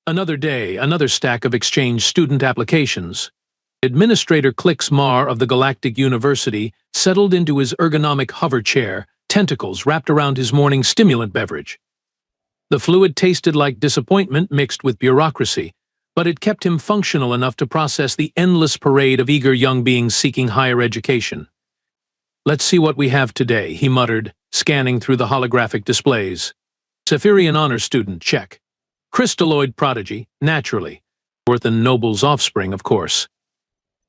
Another day, another stack of exchange student applications. Administrator Klix Mar of the Galactic University settled into his ergonomic hover chair, tentacles wrapped around his morning stimulant beverage. The fluid tasted like disappointment mixed with bureaucracy, but it kept him functional enough to process the endless parade of eager young beings seeking higher education. "Let's see what we have today," he muttered, scanning through the holographic displays. Cephirian honor student, check. Crystalloid prodigy, naturally. Orthan Noble's offspring, of course.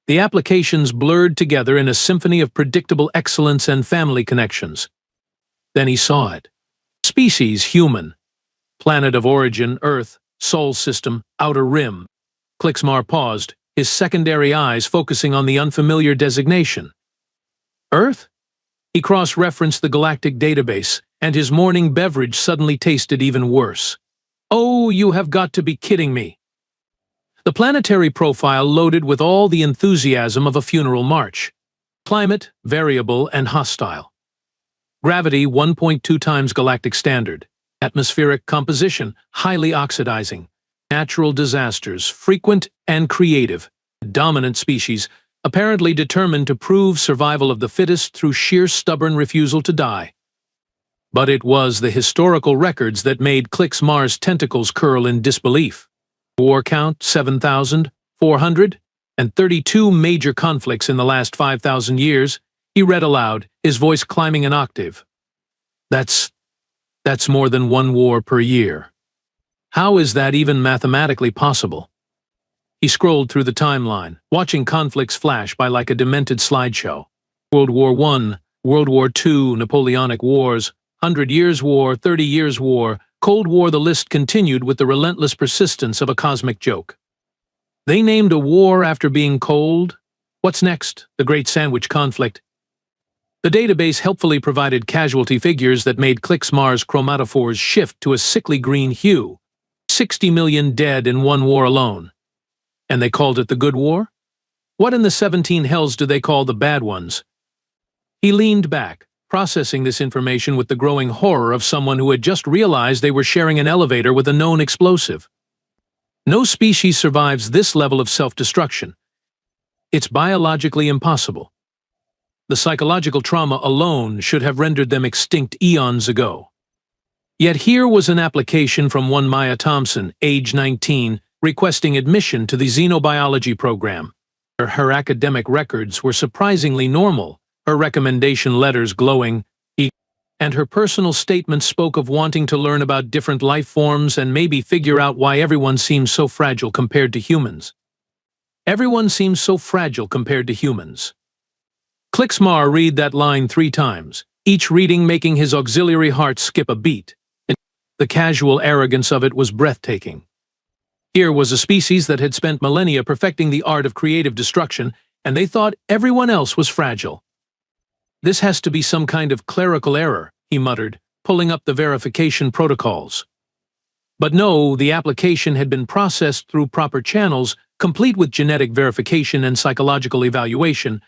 The applications blurred together in a symphony of predictable excellence and family connections. Then he saw it. Species, human. Planet of origin, Earth. Sol system, outer rim. Klix Mar paused, his secondary eyes focusing on the unfamiliar designation. Earth? He cross-referenced the galactic database, and his morning beverage suddenly tasted even worse. "Oh, you have got to be kidding me." The planetary profile loaded with all the enthusiasm of a funeral march. Climate, variable and hostile. Gravity, 1.2 times galactic standard. Atmospheric composition, highly oxidizing. Natural disasters, frequent and creative. Dominant species, apparently determined to prove survival of the fittest through sheer stubborn refusal to die. But it was the historical records that made Klix Mar's tentacles curl in disbelief. War count, 7,400, and 32 major conflicts in the last 5,000 years, he read aloud, his voice climbing an octave. That's more than one war per year. How is that even mathematically possible? He scrolled through the timeline, watching conflicts flash by like a demented slideshow. World War I, World War II, Napoleonic Wars, 100 Years' War, 30 Years' War, Cold War. The list continued with the relentless persistence of a cosmic joke. They named a war after being cold? What's next? The Great Sandwich Conflict. The database helpfully provided casualty figures that made Klix Mar's chromatophores shift to a sickly green hue. 60 million dead in one war alone. And they called it the Good War? What in the 17 hells do they call the bad ones? He leaned back, processing this information with the growing horror of someone who had just realized they were sharing an elevator with a known explosive. No species survives this level of self-destruction. It's biologically impossible. The psychological trauma alone should have rendered them extinct eons ago. Yet here was an application from one Maya Thompson, age 19, requesting admission to the xenobiology program. Her academic records were surprisingly normal, her recommendation letters glowing, and her personal statements spoke of wanting to learn about different life forms and maybe figure out why everyone seems so fragile compared to humans. Everyone seems so fragile compared to humans. Klix Mar read that line 3 times, each reading making his auxiliary heart skip a beat. The casual arrogance of it was breathtaking. Here was a species that had spent millennia perfecting the art of creative destruction, and they thought everyone else was fragile. "This has to be some kind of clerical error," he muttered, pulling up the verification protocols. But no, the application had been processed through proper channels, complete with genetic verification and psychological evaluation.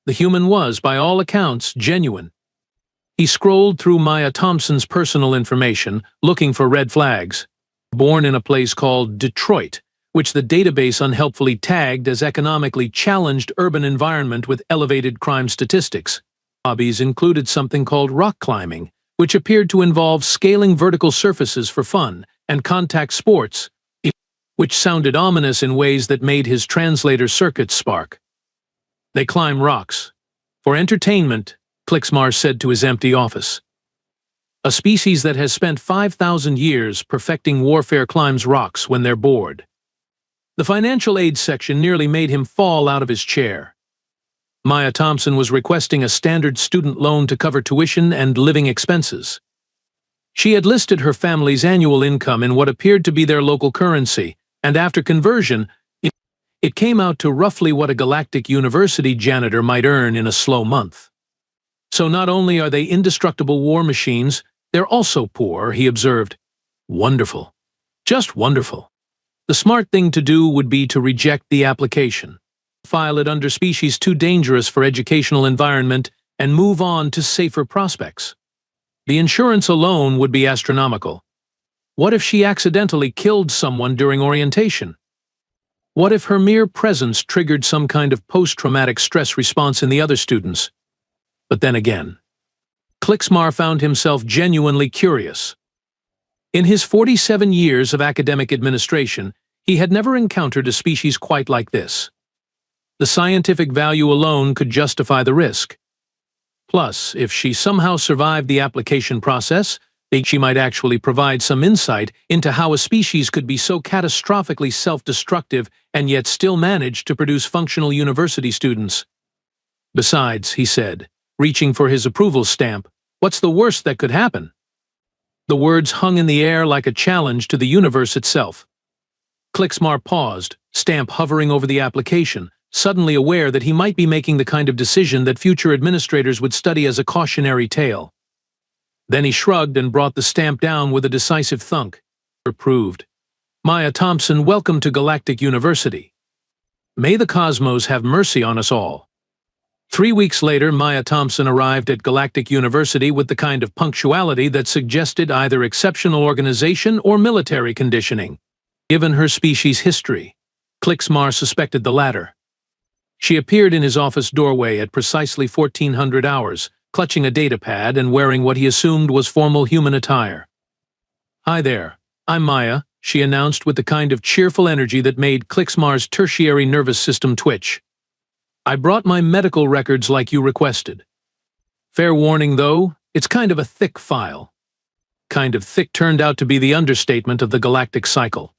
The human was, by all accounts, genuine. He scrolled through Maya Thompson's personal information, looking for red flags. Born in a place called Detroit, which the database unhelpfully tagged as economically challenged urban environment with elevated crime statistics. Hobbies included something called rock climbing, which appeared to involve scaling vertical surfaces for fun, and contact sports, which sounded ominous in ways that made his translator circuits spark. "They climb rocks. For entertainment," Klix Mar said to his empty office. "A species that has spent 5,000 years perfecting warfare climbs rocks when they're bored." The financial aid section nearly made him fall out of his chair. Maya Thompson was requesting a standard student loan to cover tuition and living expenses. She had listed her family's annual income in what appeared to be their local currency, and after conversion, it came out to roughly what a galactic university janitor might earn in a slow month. So not only are they indestructible war machines, they're also poor, he observed. Wonderful. Just wonderful. The smart thing to do would be to reject the application, file it under species too dangerous for educational environment, and move on to safer prospects. The insurance alone would be astronomical. What if she accidentally killed someone during orientation? What if her mere presence triggered some kind of post-traumatic stress response in the other students? But then again, Klixmar found himself genuinely curious. In his 47 years of academic administration, he had never encountered a species quite like this. The scientific value alone could justify the risk. Plus, if she somehow survived the application process, she might actually provide some insight into how a species could be so catastrophically self-destructive and yet still manage to produce functional university students. Besides, he said, reaching for his approval stamp, what's the worst that could happen? The words hung in the air like a challenge to the universe itself. Klixmar paused, stamp hovering over the application, suddenly aware that he might be making the kind of decision that future administrators would study as a cautionary tale. Then he shrugged and brought the stamp down with a decisive thunk. Approved. Maya Thompson, welcome to Galactic University. May the cosmos have mercy on us all. 3 weeks later, Maya Thompson arrived at Galactic University with the kind of punctuality that suggested either exceptional organization or military conditioning. Given her species' history, Klixmar suspected the latter. She appeared in his office doorway at precisely 1400 hours, clutching a datapad and wearing what he assumed was formal human attire. "Hi there, I'm Maya," she announced with the kind of cheerful energy that made Klixmar's tertiary nervous system twitch. "I brought my medical records like you requested. Fair warning, though, it's kind of a thick file." Kind of thick turned out to be the understatement of the galactic cycle.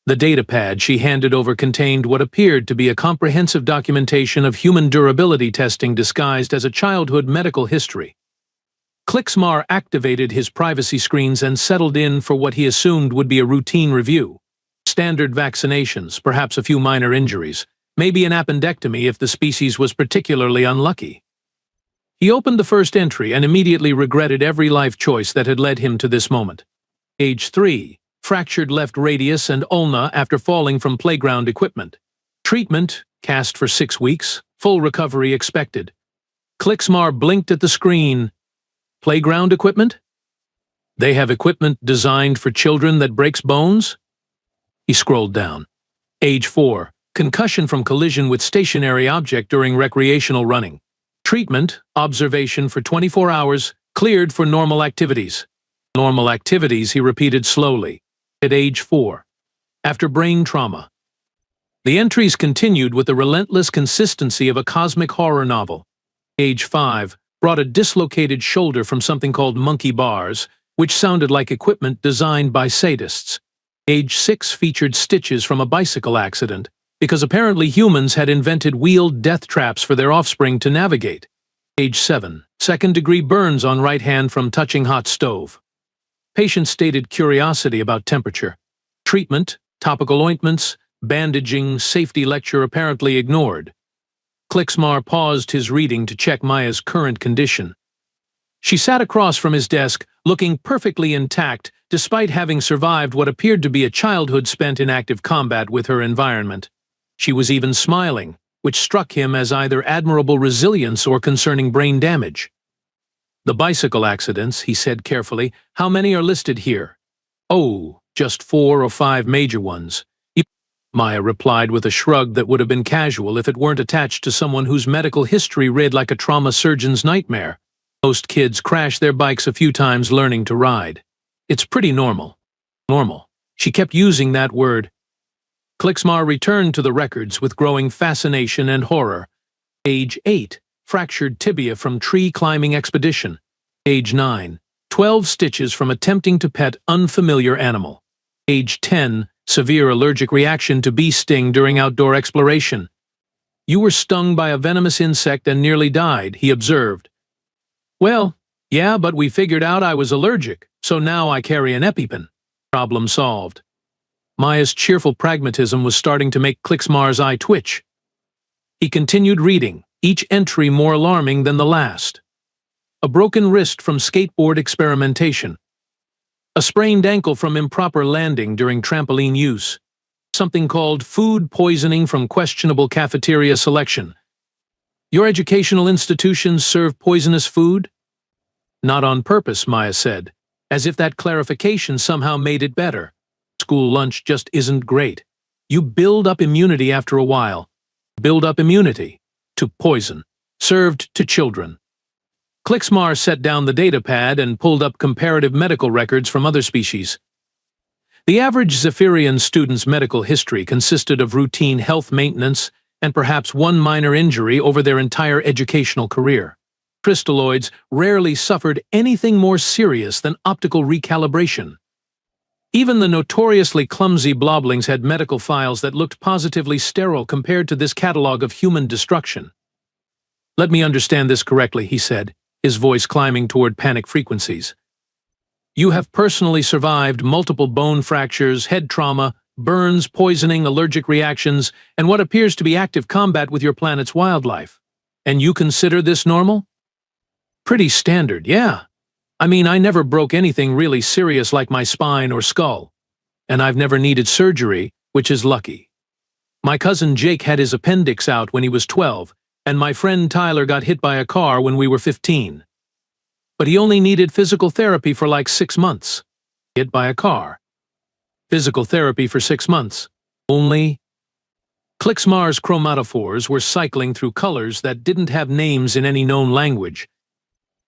The datapad she handed over contained what appeared to be a comprehensive documentation of human durability testing disguised as a childhood medical history. Klixmar activated his privacy screens and settled in for what he assumed would be a routine review. Standard vaccinations, perhaps a few minor injuries, maybe an appendectomy if the species was particularly unlucky. He opened the first entry and immediately regretted every life choice that had led him to this moment. Age 3. Fractured left radius and ulna after falling from playground equipment. Treatment, cast for 6 weeks, full recovery expected. Klixmar blinked at the screen. Playground equipment? They have equipment designed for children that breaks bones? He scrolled down. Age 4. Concussion from collision with stationary object during recreational running. Treatment, observation for 24 hours, cleared for normal activities. Normal activities, he repeated slowly. At age 4. After brain trauma. The entries continued with the relentless consistency of a cosmic horror novel. Age 5 brought a dislocated shoulder from something called monkey bars, which sounded like equipment designed by sadists. Age 6 featured stitches from a bicycle accident, because apparently humans had invented wheeled death traps for their offspring to navigate. Age 7, second-degree burns on right hand from touching hot stove. Patient stated curiosity about temperature. Treatment, topical ointments, bandaging, safety lecture apparently ignored. Klixmar paused his reading to check Maya's current condition. She sat across from his desk, looking perfectly intact, despite having survived what appeared to be a childhood spent in active combat with her environment. She was even smiling, which struck him as either admirable resilience or concerning brain damage. "The bicycle accidents," he said carefully. "How many are listed here?" "Oh, just 4 or 5 major ones." Maya replied with a shrug that would have been casual if it weren't attached to someone whose medical history read like a trauma surgeon's nightmare. "Most kids crash their bikes a few times learning to ride. It's pretty normal." Normal. She kept using that word. Klixmar returned to the records with growing fascination and horror. Age 8. Fractured tibia from tree climbing expedition. Age 9. 12 stitches from attempting to pet unfamiliar animal. Age 10. Severe allergic reaction to bee sting during outdoor exploration. "You were stung by a venomous insect and nearly died," he observed. "Well, yeah, but we figured out I was allergic, so now I carry an EpiPen." Problem solved. Maya's cheerful pragmatism was starting to make Klixmar's eye twitch. He continued reading, each entry more alarming than the last. A broken wrist from skateboard experimentation. A sprained ankle from improper landing during trampoline use. Something called food poisoning from questionable cafeteria selection. "Your educational institutions serve poisonous food?" "Not on purpose," Maya said. as if that clarification somehow made it better. School lunch just isn't great. You build up immunity after a while. Build up immunity to poison, served to children. Klixmar set down the datapad and pulled up comparative medical records from other species. The average Zephyrian student's medical history consisted of routine health maintenance and perhaps one minor injury over their entire educational career. Crystalloids rarely suffered anything more serious than optical recalibration. Even the notoriously clumsy bloblings had medical files that looked positively sterile compared to this catalog of human destruction. "Let me understand this correctly," he said, his voice climbing toward panic frequencies. "You have personally survived multiple bone fractures, head trauma, burns, poisoning, allergic reactions, and what appears to be active combat with your planet's wildlife. And you consider this normal?" "Pretty standard, yeah. I mean, I never broke anything really serious like my spine or skull. And I've never needed surgery, which is lucky. My cousin Jake had his appendix out when he was 12, and my friend Tyler got hit by a car when we were 15. But he only needed physical therapy for like 6 months. Hit by a car. Physical therapy for 6 months. Only." Klixmar's chromatophores were cycling through colors that didn't have names in any known language.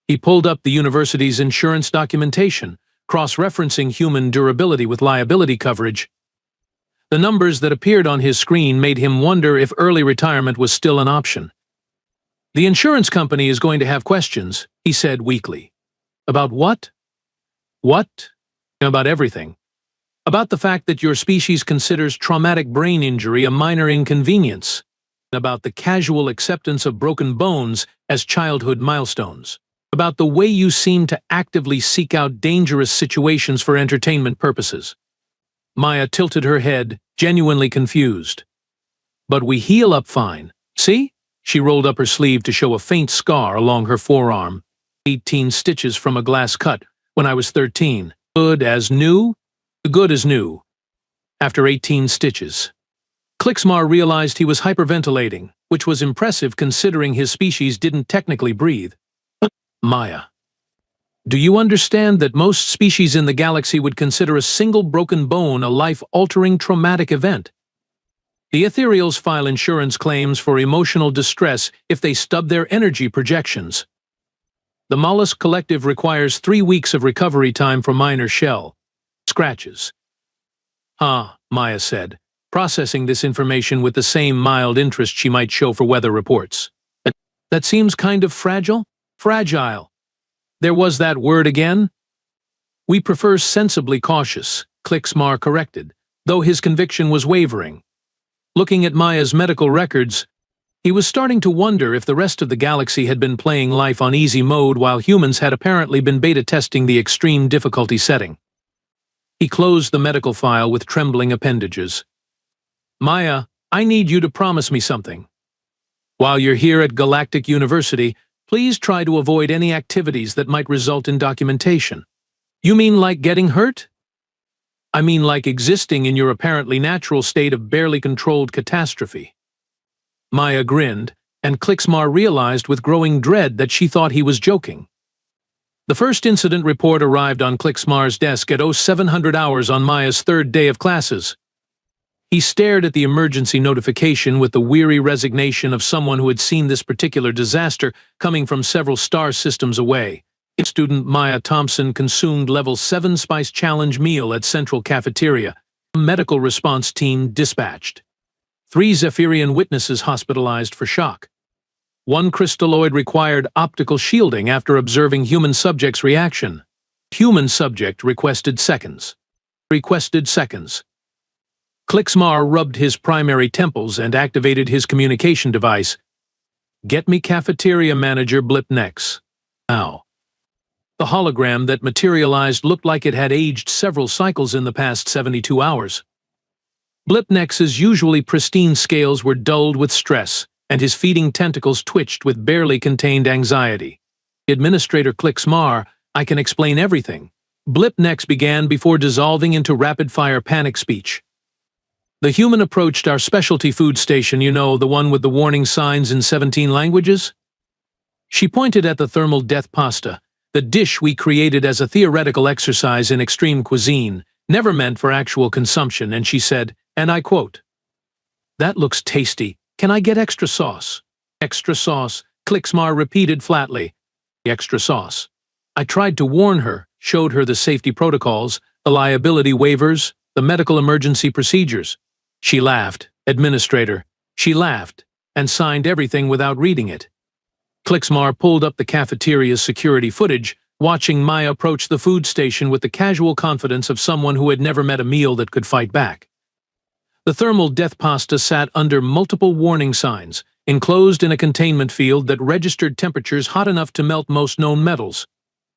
He pulled up the university's insurance documentation, cross-referencing human durability with liability coverage. The numbers that appeared on his screen made him wonder if early retirement was still an option. "The insurance company is going to have questions," he said weakly. "About what?" "What?" "About everything. About the fact that your species considers traumatic brain injury a minor inconvenience. About the casual acceptance of broken bones as childhood milestones. About the way you seem to actively seek out dangerous situations for entertainment purposes." Maya tilted her head, genuinely confused. "But we heal up fine. See?" She rolled up her sleeve to show a faint scar along her forearm. 18 stitches from a glass cut when I was 13. Good as new? Good as new. After 18 stitches. Klixmar realized he was hyperventilating, which was impressive considering his species didn't technically breathe. "Maya, do you understand that most species in the galaxy would consider a single broken bone a life-altering traumatic event? The ethereals file insurance claims for emotional distress if they stub their energy projections. The mollusk collective requires 3 weeks of recovery time for minor shell scratches." "Huh," Maya said, processing this information with the same mild interest she might show for weather reports. "That seems kind of fragile." "Fragile. There was that word again?" "We prefer sensibly cautious," Klixmar corrected, though his conviction was wavering. Looking at Maya's medical records, he was starting to wonder if the rest of the galaxy had been playing life on easy mode while humans had apparently been beta testing the extreme difficulty setting. He closed the medical file with trembling appendages. "Maya, I need you to promise me something. While you're here at Galactic University, please try to avoid any activities that might result in documentation." "You mean like getting hurt?" "I mean like existing in your apparently natural state of barely controlled catastrophe." Maya grinned, and Klixmar realized with growing dread that she thought he was joking. The first incident report arrived on Klixmar's desk at 0700 hours on Maya's 3rd day of classes. He stared at the emergency notification with the weary resignation of someone who had seen this particular disaster coming from several star systems away. Student Maya Thompson consumed Level 7 Spice Challenge meal at Central Cafeteria. Medical response team dispatched. 3 Zephyrian witnesses hospitalized for shock. 1 crystalloid required optical shielding after observing human subject's reaction. Human subject requested seconds. Klixmar rubbed his primary temples and activated his communication device. "Get me cafeteria manager Blipnex. Now." The hologram that materialized looked like it had aged several cycles in the past 72 hours. Blipnex's usually pristine scales were dulled with stress, and his feeding tentacles twitched with barely contained anxiety. "Administrator Klixmar, I can explain everything." Blipnex began before dissolving into rapid-fire panic speech. "The human approached our specialty food station, you know, the one with the warning signs in 17 languages?" She pointed at the thermal death pasta, the dish we created as a theoretical exercise in extreme cuisine, never meant for actual consumption, and she said, and I quote, "That looks tasty. Can I get extra sauce?" "Extra sauce," Klicksmar repeated flatly. "Extra sauce." I tried to warn her, showed her the safety protocols, the liability waivers, the medical emergency procedures. She laughed, administrator. She laughed, and signed everything without reading it. Klicksmar pulled up the cafeteria's security footage, watching Maya approach the food station with the casual confidence of someone who had never met a meal that could fight back. The thermal death pasta sat under multiple warning signs, enclosed in a containment field that registered temperatures hot enough to melt most known metals.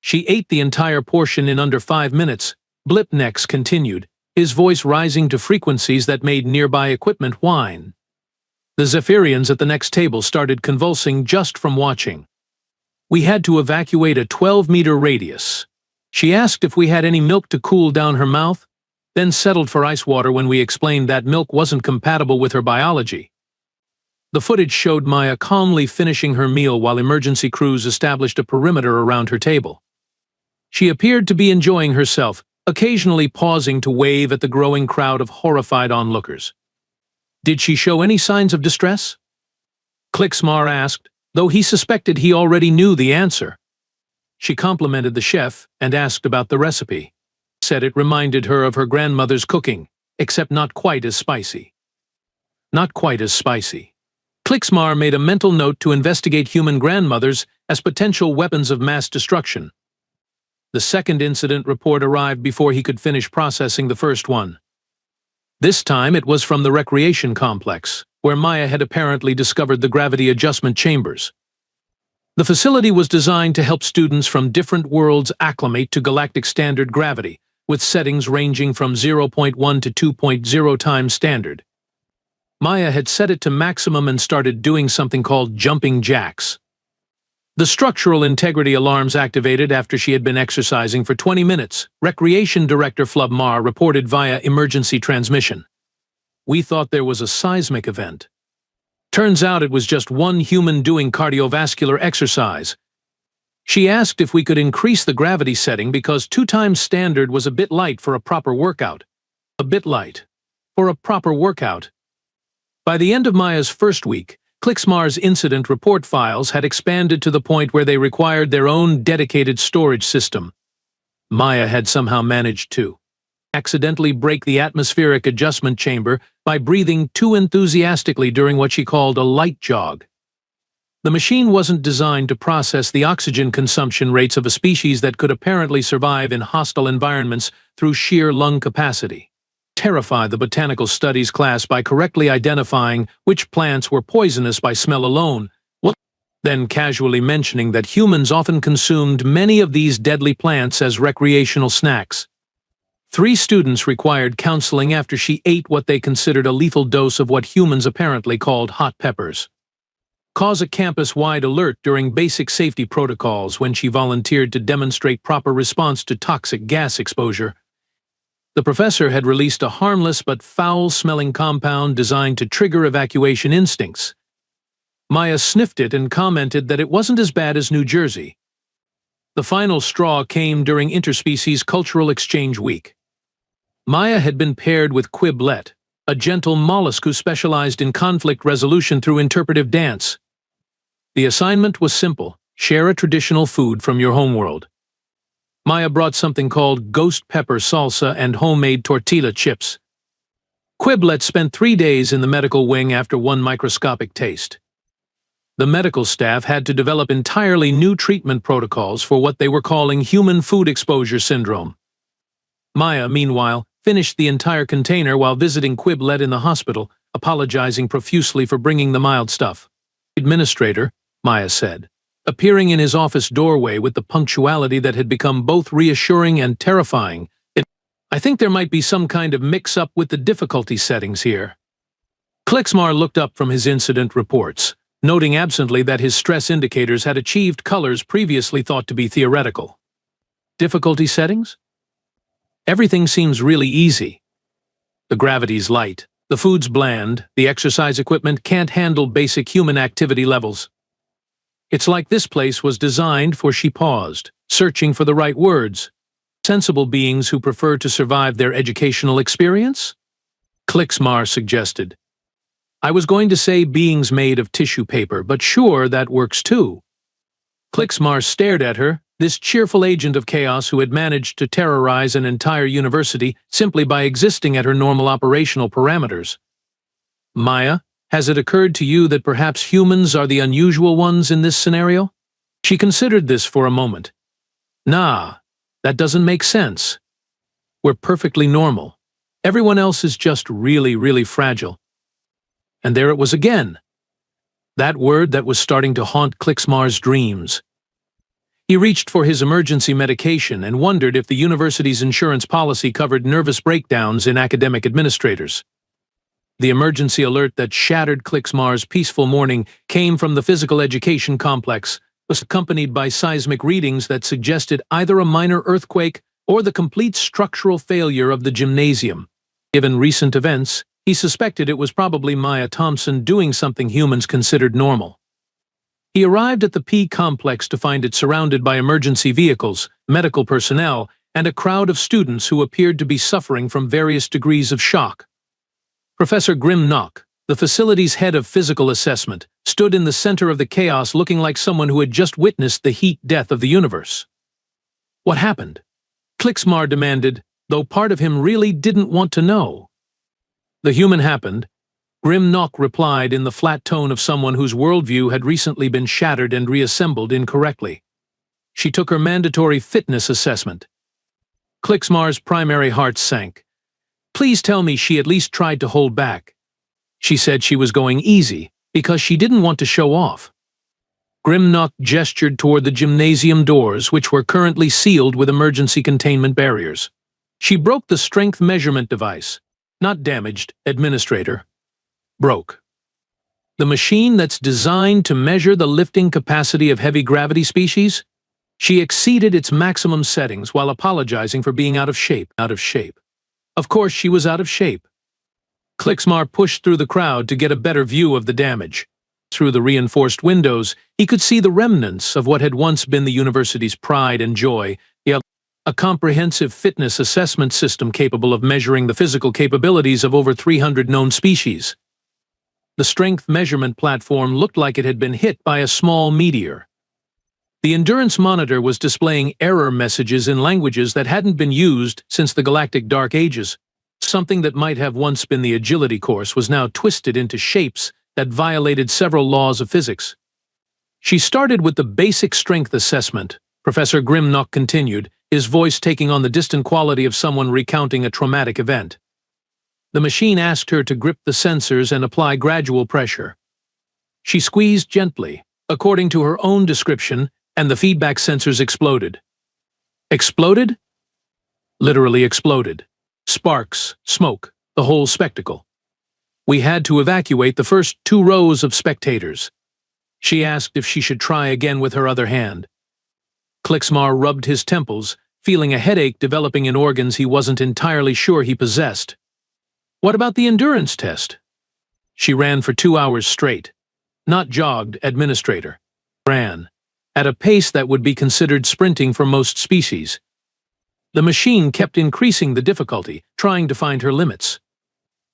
She ate the entire portion in under 5 minutes. Blipnex continued, his voice rising to frequencies that made nearby equipment whine. The Zephyrians at the next table started convulsing just from watching. We had to evacuate a 12-meter radius. She asked if we had any milk to cool down her mouth, then settled for ice water when we explained that milk wasn't compatible with her biology. The footage showed Maya calmly finishing her meal while emergency crews established a perimeter around her table. She appeared to be enjoying herself, occasionally pausing to wave at the growing crowd of horrified onlookers. Did she show any signs of distress? Klicksmar asked, though he suspected he already knew the answer. She complimented the chef and asked about the recipe. Said it reminded her of her grandmother's cooking, except not quite as spicy. Not quite as spicy. Klicksmar made a mental note to investigate human grandmothers as potential weapons of mass destruction. The second incident report arrived before he could finish processing the first one. This time it was from the recreation complex, where Maya had apparently discovered the gravity adjustment chambers. The facility was designed to help students from different worlds acclimate to galactic standard gravity, with settings ranging from 0.1 to 2.0 times standard. Maya had set it to maximum and started doing something called jumping jacks. The structural integrity alarms activated after she had been exercising for 20 minutes, Recreation Director Flubmar reported via emergency transmission. We thought there was a seismic event. Turns out it was just one human doing cardiovascular exercise. She asked if we could increase the gravity setting because 2 times standard was a bit light for a proper workout. A bit light. For a proper workout. By the end of Maya's first week, Klicksmar's incident report files had expanded to the point where they required their own dedicated storage system. Maya had somehow managed to accidentally break the atmospheric adjustment chamber by breathing too enthusiastically during what she called a light jog. The machine wasn't designed to process the oxygen consumption rates of a species that could apparently survive in hostile environments through sheer lung capacity. Terrify the botanical studies class by correctly identifying which plants were poisonous by smell alone, then casually mentioning that humans often consumed many of these deadly plants as recreational snacks. 3 students required counseling after she ate what they considered a lethal dose of what humans apparently called hot peppers. Cause a campus-wide alert during basic safety protocols when she volunteered to demonstrate proper response to toxic gas exposure. The professor had released a harmless but foul-smelling compound designed to trigger evacuation instincts. Maya sniffed it and commented that it wasn't as bad as New Jersey. The final straw came during interspecies cultural exchange week. Maya had been paired with Quiblet, a gentle mollusk who specialized in conflict resolution through interpretive dance. The assignment was simple: share a traditional food from your homeworld. Maya brought something called ghost pepper salsa and homemade tortilla chips. Quiblet spent 3 days in the medical wing after one microscopic taste. The medical staff had to develop entirely new treatment protocols for what they were calling human food exposure syndrome. Maya, meanwhile, finished the entire container while visiting Quiblet in the hospital, apologizing profusely for bringing the mild stuff. Administrator, Maya said, appearing in his office doorway with the punctuality that had become both reassuring and terrifying. I think there might be some kind of mix-up with the difficulty settings here. Klicksmar looked up from his incident reports, noting absently that his stress indicators had achieved colors previously thought to be theoretical. Difficulty settings? Everything seems really easy. The gravity's light, the food's bland, the exercise equipment can't handle basic human activity levels. It's like this place was designed for. She paused, searching for the right words. Sensible beings who prefer to survive their educational experience? Klixmar suggested. I was going to say beings made of tissue paper, but sure, that works too. Klixmar stared at her, this cheerful agent of chaos who had managed to terrorize an entire university simply by existing at her normal operational parameters. Maya, has it occurred to you that perhaps humans are the unusual ones in this scenario? She considered this for a moment. Nah, that doesn't make sense. We're perfectly normal. Everyone else is just really, really fragile. And there it was again. That word that was starting to haunt Klixmar's dreams. He reached for his emergency medication and wondered if the university's insurance policy covered nervous breakdowns in academic administrators. The emergency alert that shattered Klixmar's peaceful morning came from the physical education complex, was accompanied by seismic readings that suggested either a minor earthquake or the complete structural failure of the gymnasium. Given recent events, he suspected it was probably Maya Thompson doing something humans considered normal. He arrived at the P complex to find it surrounded by emergency vehicles, medical personnel, and a crowd of students who appeared to be suffering from various degrees of shock. Professor Grim Knock, the facility's head of physical assessment, stood in the center of the chaos looking like someone who had just witnessed the heat death of the universe. What happened? Klixmar demanded, though part of him really didn't want to know. The human happened, Grim Knock replied in the flat tone of someone whose worldview had recently been shattered and reassembled incorrectly. She took her mandatory fitness assessment. Klixmar's primary heart sank. Please tell me she at least tried to hold back. She said she was going easy because she didn't want to show off. Grim Knock gestured toward the gymnasium doors, which were currently sealed with emergency containment barriers. She broke the strength measurement device. Not damaged, administrator. Broke. The machine that's designed to measure the lifting capacity of heavy gravity species? She exceeded its maximum settings while apologizing for being out of shape. Of course she was out of shape. Klixmar pushed through the crowd to get a better view of the damage. Through the reinforced windows, he could see the remnants of what had once been the university's pride and joy, a comprehensive fitness assessment system capable of measuring the physical capabilities of over 300 known species. The strength measurement platform looked like it had been hit by a small meteor. The endurance monitor was displaying error messages in languages that hadn't been used since the Galactic Dark Ages. Something that might have once been the agility course was now twisted into shapes that violated several laws of physics. She started with the basic strength assessment, Professor Grim Knock continued, his voice taking on the distant quality of someone recounting a traumatic event. The machine asked her to grip the sensors and apply gradual pressure. She squeezed gently, according to her own description, and the feedback sensors exploded. Exploded? Literally exploded. Sparks, smoke, the whole spectacle. We had to evacuate the first 2 rows of spectators. She asked if she should try again with her other hand. Klixmar rubbed his temples, feeling a headache developing in organs he wasn't entirely sure he possessed. What about the endurance test? She ran for 2 hours straight. Not jogged, administrator. Ran. At a pace that would be considered sprinting for most species. The machine kept increasing the difficulty, trying to find her limits.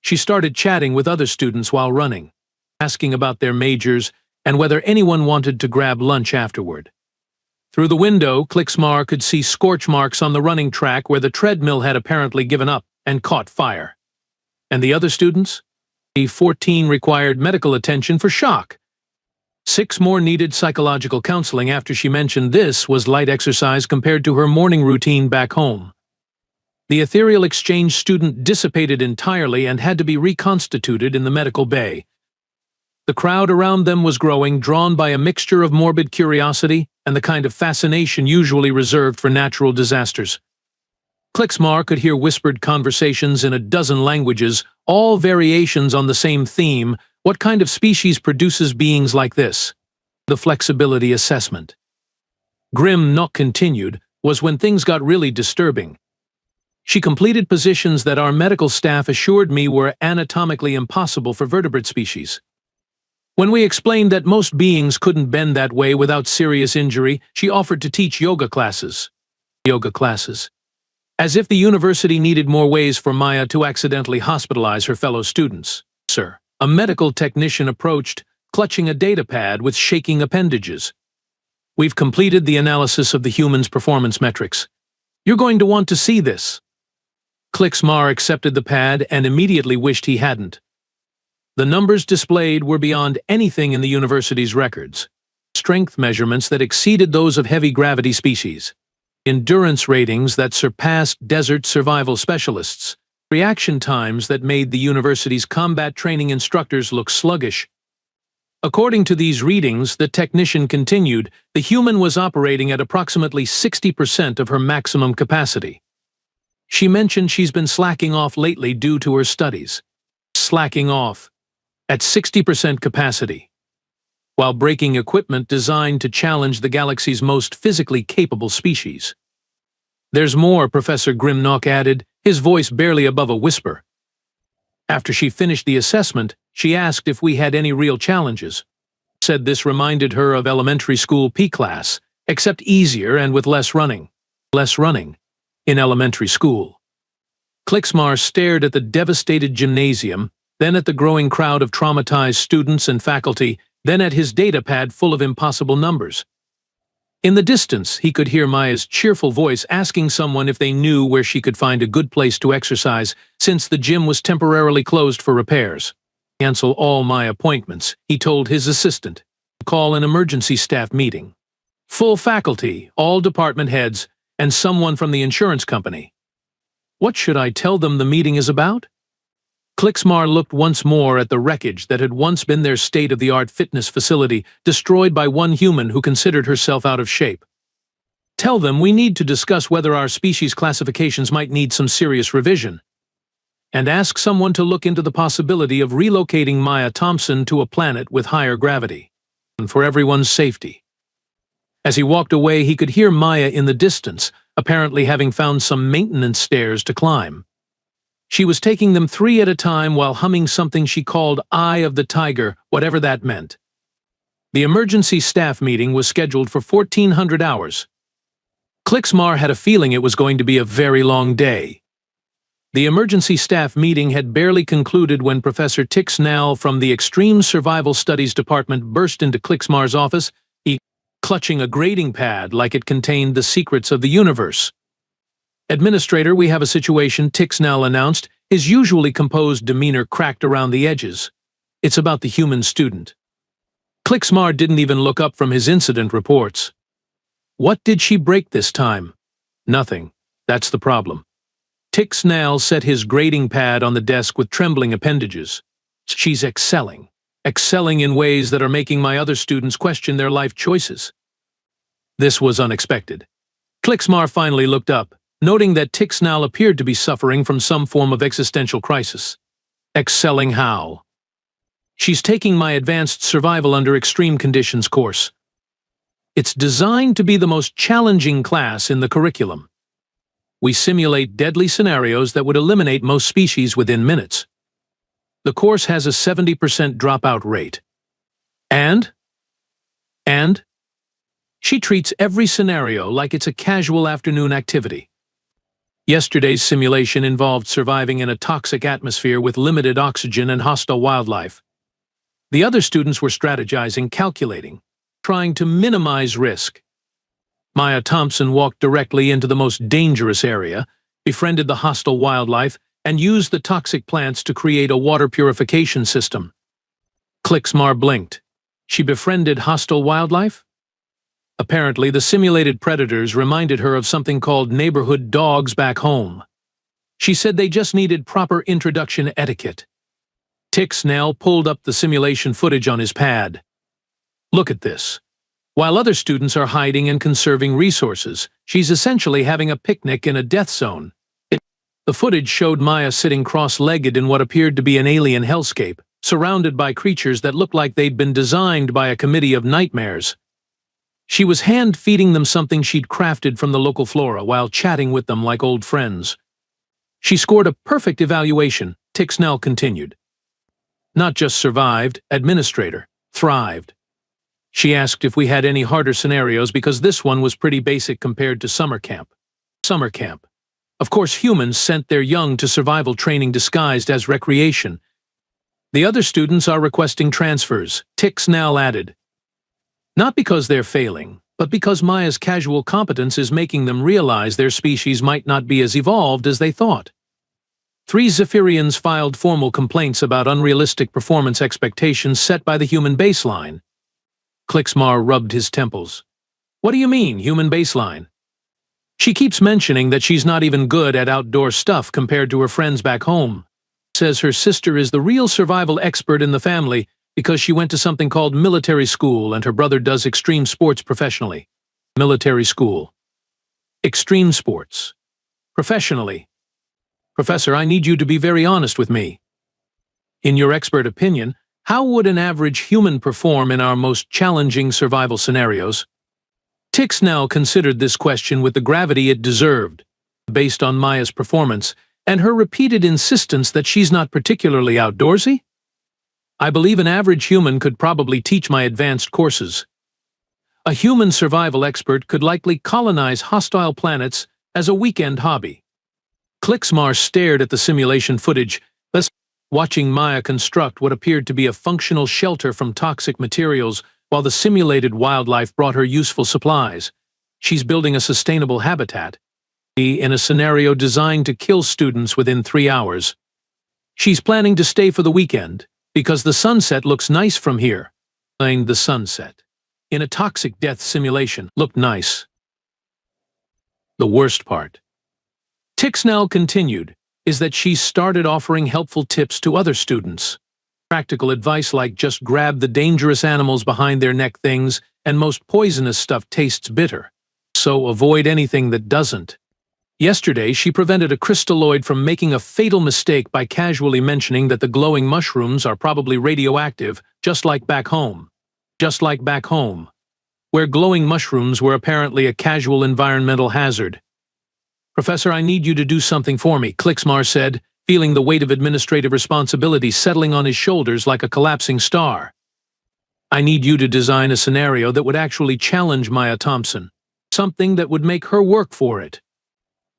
She started chatting with other students while running, asking about their majors and whether anyone wanted to grab lunch afterward. Through the window, Klixmar could see scorch marks on the running track where the treadmill had apparently given up and caught fire. And the other students? 14 required medical attention for shock. 6 more needed psychological counseling after she mentioned this was light exercise compared to her morning routine back home. The ethereal exchange student dissipated entirely and had to be reconstituted in the medical bay. The crowd around them was growing, drawn by a mixture of morbid curiosity and the kind of fascination usually reserved for natural disasters. Klixmar could hear whispered conversations in a dozen languages, all variations on the same theme: what kind of species produces beings like this? The flexibility assessment. Grim Knock continued, was when things got really disturbing. She completed positions that our medical staff assured me were anatomically impossible for vertebrate species. When we explained that most beings couldn't bend that way without serious injury, she offered to teach yoga classes. Yoga classes. As if the university needed more ways for Maya to accidentally hospitalize her fellow students. Sir, a medical technician approached, clutching a data pad with shaking appendages. We've completed the analysis of the human's performance metrics. You're going to want to see this. Klixmar accepted the pad and immediately wished he hadn't. The numbers displayed were beyond anything in the university's records. Strength measurements that exceeded those of heavy gravity species. Endurance ratings that surpassed desert survival specialists. Reaction times that made the university's combat training instructors look sluggish. According to these readings, the technician continued, the human was operating at approximately 60% of her maximum capacity. She mentioned she's been slacking off lately due to her studies. Slacking off. At 60% capacity, while breaking equipment designed to challenge the galaxy's most physically capable species. There's more, Professor Grimnock added, his voice barely above a whisper. After she finished the assessment, she asked if we had any real challenges. Said this reminded her of elementary school P class, except easier and with less running. Less running. In elementary school. Klixmar stared at the devastated gymnasium, then at the growing crowd of traumatized students and faculty, then at his data pad full of impossible numbers. In the distance, he could hear Maya's cheerful voice asking someone if they knew where she could find a good place to exercise since the gym was temporarily closed for repairs. Cancel all my appointments, he told his assistant. Call an emergency staff meeting. Full faculty, all department heads, and someone from the insurance company. What should I tell them the meeting is about? Klixmar looked once more at the wreckage that had once been their state-of-the-art fitness facility, destroyed by one human who considered herself out of shape. Tell them we need to discuss whether our species classifications might need some serious revision. And ask someone to look into the possibility of relocating Maya Thompson to a planet with higher gravity. And for everyone's safety. As he walked away, he could hear Maya in the distance, apparently having found some maintenance stairs to climb. She was taking them 3 at a time while humming something she called Eye of the Tiger, whatever that meant. The emergency staff meeting was scheduled for 1400 hours. Klixmar had a feeling it was going to be a very long day. The emergency staff meeting had barely concluded when Professor Tixnell from the Extreme Survival Studies Department burst into Klixmar's office, clutching a grading pad like it contained the secrets of the universe. Administrator, we have a situation, Tixnell announced, his usually composed demeanor cracked around the edges. It's about the human student. Klixmar didn't even look up from his incident reports. What did she break this time? Nothing. That's the problem. Tixnell set his grading pad on the desk with trembling appendages. She's excelling. Excelling in ways that are making my other students question their life choices. This was unexpected. Klixmar finally looked up, noting that Tixnell appeared to be suffering from some form of existential crisis. Excelling how? She's taking my advanced survival under extreme conditions course. It's designed to be the most challenging class in the curriculum. We simulate deadly scenarios that would eliminate most species within minutes. The course has a 70% dropout rate. And she treats every scenario like it's a casual afternoon activity. Yesterday's simulation involved surviving in a toxic atmosphere with limited oxygen and hostile wildlife. The other students were strategizing, calculating, trying to minimize risk. Maya Thompson walked directly into the most dangerous area, befriended the hostile wildlife, and used the toxic plants to create a water purification system. Klixmar blinked. She befriended hostile wildlife? Apparently, the simulated predators reminded her of something called neighborhood dogs back home. She said they just needed proper introduction etiquette. Tixnell pulled up the simulation footage on his pad. Look at this. While other students are hiding and conserving resources, she's essentially having a picnic in a death zone. The footage showed Maya sitting cross-legged in what appeared to be an alien hellscape, surrounded by creatures that looked like they'd been designed by a committee of nightmares. She was hand-feeding them something she'd crafted from the local flora while chatting with them like old friends. She scored a perfect evaluation, Tixnell continued. Not just survived, administrator. thrived. She asked if we had any harder scenarios because this one was pretty basic compared to summer camp. Summer camp. Of course, humans sent their young to survival training disguised as recreation. The other students are requesting transfers, Tixnell added. Not because they're failing, but because Maya's casual competence is making them realize their species might not be as evolved as they thought. 3 Zephyrians filed formal complaints about unrealistic performance expectations set by the human baseline. Klixmar rubbed his temples. What do you mean, human baseline? She keeps mentioning that she's not even good at outdoor stuff compared to her friends back home. Says her sister is the real survival expert in the family because she went to something called military school and her brother does extreme sports professionally. Military school. Extreme sports. Professionally. Professor, I need you to be very honest with me. In your expert opinion, how would an average human perform in our most challenging survival scenarios? Tixnell considered this question with the gravity it deserved, based on Maya's performance and her repeated insistence that she's not particularly outdoorsy. I believe an average human could probably teach my advanced courses. A human survival expert could likely colonize hostile planets as a weekend hobby. Klixmar stared at the simulation footage, thus watching Maya construct what appeared to be a functional shelter from toxic materials while the simulated wildlife brought her useful supplies. She's building a sustainable habitat in a scenario designed to kill students within 3 hours. She's planning to stay for the weekend because the sunset looks nice from here. The sunset, in a toxic death simulation, looked nice. The worst part, Tixnell continued, is that she started offering helpful tips to other students. Practical advice like just grab the dangerous animals behind their neck things and most poisonous stuff tastes bitter. So avoid anything that doesn't. Yesterday, she prevented a crystalloid from making a fatal mistake by casually mentioning that the glowing mushrooms are probably radioactive, just like back home. Just like back home, where glowing mushrooms were apparently a casual environmental hazard. Professor, I need you to do something for me, Klixmar said, feeling the weight of administrative responsibility settling on his shoulders like a collapsing star. I need you to design a scenario that would actually challenge Maya Thompson, something that would make her work for it.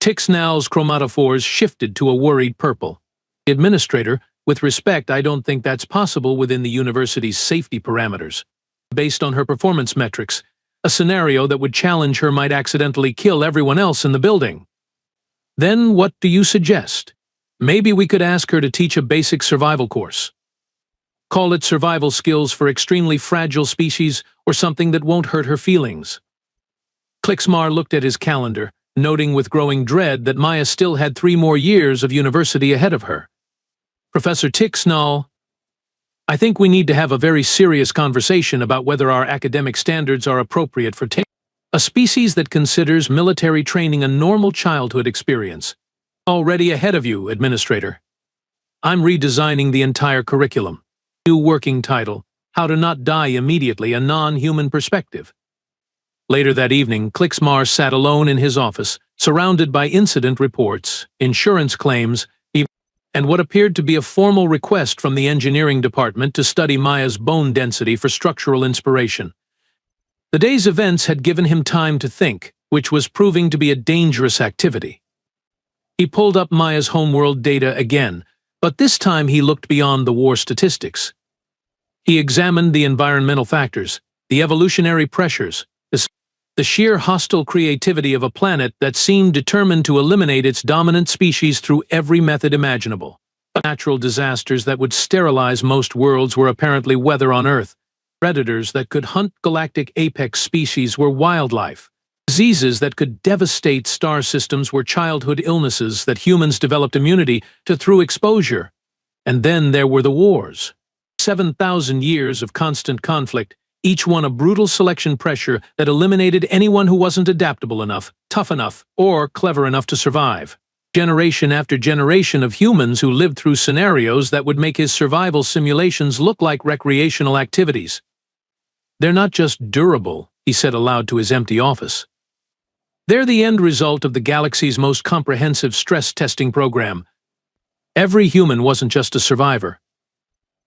Tixnell's chromatophores shifted to a worried purple. Administrator, with respect, I don't think that's possible within the university's safety parameters. Based on her performance metrics, a scenario that would challenge her might accidentally kill everyone else in the building. Then what do you suggest? Maybe we could ask her to teach a basic survival course. Call it survival skills for extremely fragile species or something that won't hurt her feelings. Klixmar looked at his calendar, noting with growing dread that Maya still had 3 more years of university ahead of her. Professor Tixnell, I think we need to have a very serious conversation about whether our academic standards are appropriate for a species that considers military training a normal childhood experience. Already ahead of you, Administrator. I'm redesigning the entire curriculum. New working title, How to Not Die Immediately, a Non-Human Perspective. Later that evening, Klixmar sat alone in his office, surrounded by incident reports, insurance claims, and what appeared to be a formal request from the engineering department to study Maya's bone density for structural inspiration. The day's events had given him time to think, which was proving to be a dangerous activity. He pulled up Maya's homeworld data again, but this time he looked beyond the war statistics. He examined the environmental factors, the evolutionary pressures, the sheer hostile creativity of a planet that seemed determined to eliminate its dominant species through every method imaginable. Natural disasters that would sterilize most worlds were apparently weather on Earth. Predators that could hunt galactic apex species were wildlife. Diseases that could devastate star systems were childhood illnesses that humans developed immunity to through exposure. And then there were the wars. 7,000 years of constant conflict, each one a brutal selection pressure that eliminated anyone who wasn't adaptable enough, tough enough, or clever enough to survive. Generation after generation of humans who lived through scenarios that would make his survival simulations look like recreational activities. They're not just durable, he said aloud to his empty office. They're the end result of the galaxy's most comprehensive stress testing program. Every human wasn't just a survivor.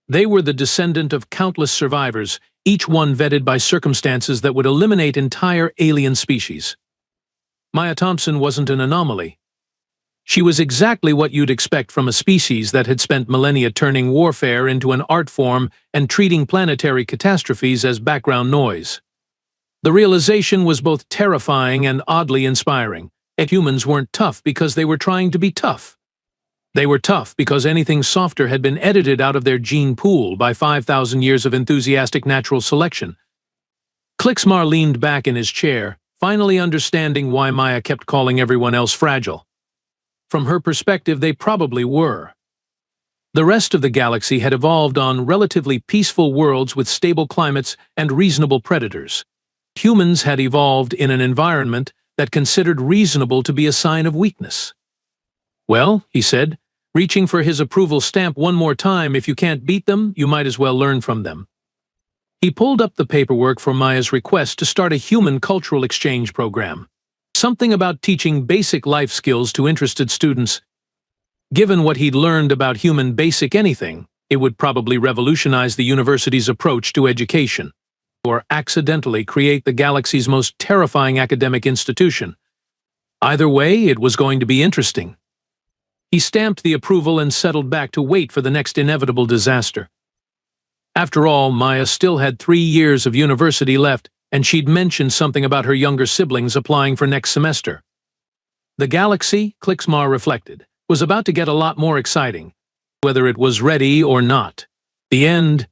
They were the descendant of countless survivors, each one vetted by circumstances that would eliminate entire alien species. Maya Thompson wasn't an anomaly. She was exactly what you'd expect from a species that had spent millennia turning warfare into an art form and treating planetary catastrophes as background noise. The realization was both terrifying and oddly inspiring. Humans weren't tough because they were trying to be tough. They were tough because anything softer had been edited out of their gene pool by 5,000 years of enthusiastic natural selection. Klixmar leaned back in his chair, finally understanding why Maya kept calling everyone else fragile. From her perspective, they probably were. The rest of the galaxy had evolved on relatively peaceful worlds with stable climates and reasonable predators. Humans had evolved in an environment that considered reasonable to be a sign of weakness. "Well," he said, reaching for his approval stamp one more time, "if you can't beat them, you might as well learn from them." He pulled up the paperwork for Maya's request to start a human cultural exchange program. Something about teaching basic life skills to interested students. Given what he'd learned about human basic anything, it would probably revolutionize the university's approach to education, or accidentally create the galaxy's most terrifying academic institution. Either way, it was going to be interesting. He stamped the approval and settled back to wait for the next inevitable disaster. After all, Maya still had 3 years of university left, and she'd mentioned something about her younger siblings applying for next semester. The galaxy, Klixmar reflected, was about to get a lot more exciting, whether it was ready or not. The end.